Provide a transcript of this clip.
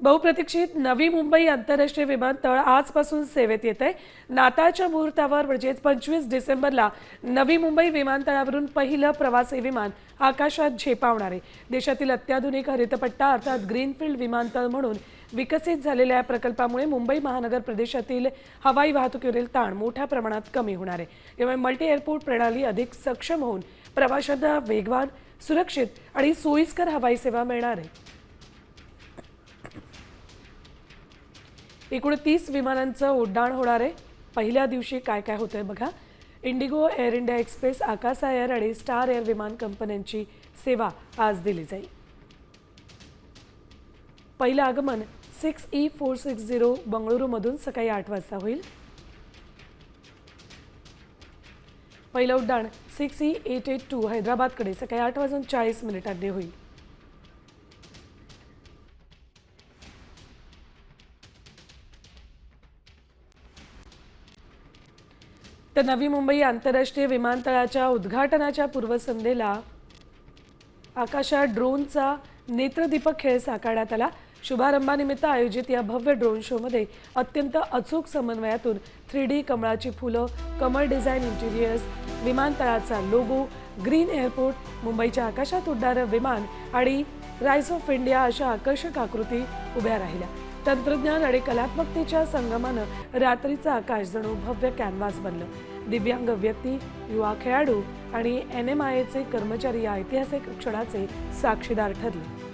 बहुप्रतीक्षित नवी मुंबई आंतरराष्ट्रीय विमानतळ आजपासून सेवेत येत आहे. नाताळच्या मुहूर्तावर म्हणजेच 25 डिसेंबरला नवी मुंबई विमानतळावरून पहिलं प्रवासी विमान आकाशात झेपावणार आहे. देशातील अत्याधुनिक हरितपट्टा अर्थात ग्रीनफील्ड विमानतळ म्हणून विकसित झालेल्या या प्रकल्पामुळे मुंबई महानगर प्रदेशातील हवाई वाहतुकीवरील ताण मोठ्या प्रमाणात कमी होणार आहे. यामुळे मल्टी एअरपोर्ट प्रणाली अधिक सक्षम होऊन प्रवाशांना वेगवान, सुरक्षित आणि सोयीस्कर हवाई सेवा मिळणार आहे. एकूण 30 विमानांचं उड्डाण होणार आहे. पहिल्या दिवशी काय काय होतंय बघा. Indigo, air India express, Akasa air आणि स्टार एअर विमान कंपन्यांची सेवा आज दिली जाईल. पहिलं आगमन 6E460 बंगळुरूमधून सकाळी 8 वाजता होईल. पहिलं उड्डाण 6E882 हैदराबादकडे सकाळी 8:40 होईल. तर नवी मुंबई आंतरराष्ट्रीय विमानतळाच्या उद्घाटनाच्या पूर्वसंध्येला आकाशात ड्रोनचा नेत्रदीपक खेळ साकारण्यात आला. शुभारंभानिमित्त आयोजित या भव्य ड्रोन शोमध्ये अत्यंत अचूक समन्वयातून 3D कमळाची फुलं, कमळ डिझाईन इंटिरियर्स, विमानतळाचा लोगो, ग्रीन एअरपोर्ट, मुंबईच्या आकाशात उडणारं विमान आणि राईस ऑफ इंडिया अशा आकर्षक आकृती उभ्या राहिल्या. तंत्रज्ञान आणि कलात्मकतेच्या संगमानं रात्रीचं आकाश जणू भव्य कॅनव्हास बनलं. दिव्यांग व्यक्ती, युवा खेळाडू आणि NMIAचे कर्मचारी या ऐतिहासिक क्षणाचे साक्षीदार ठरले.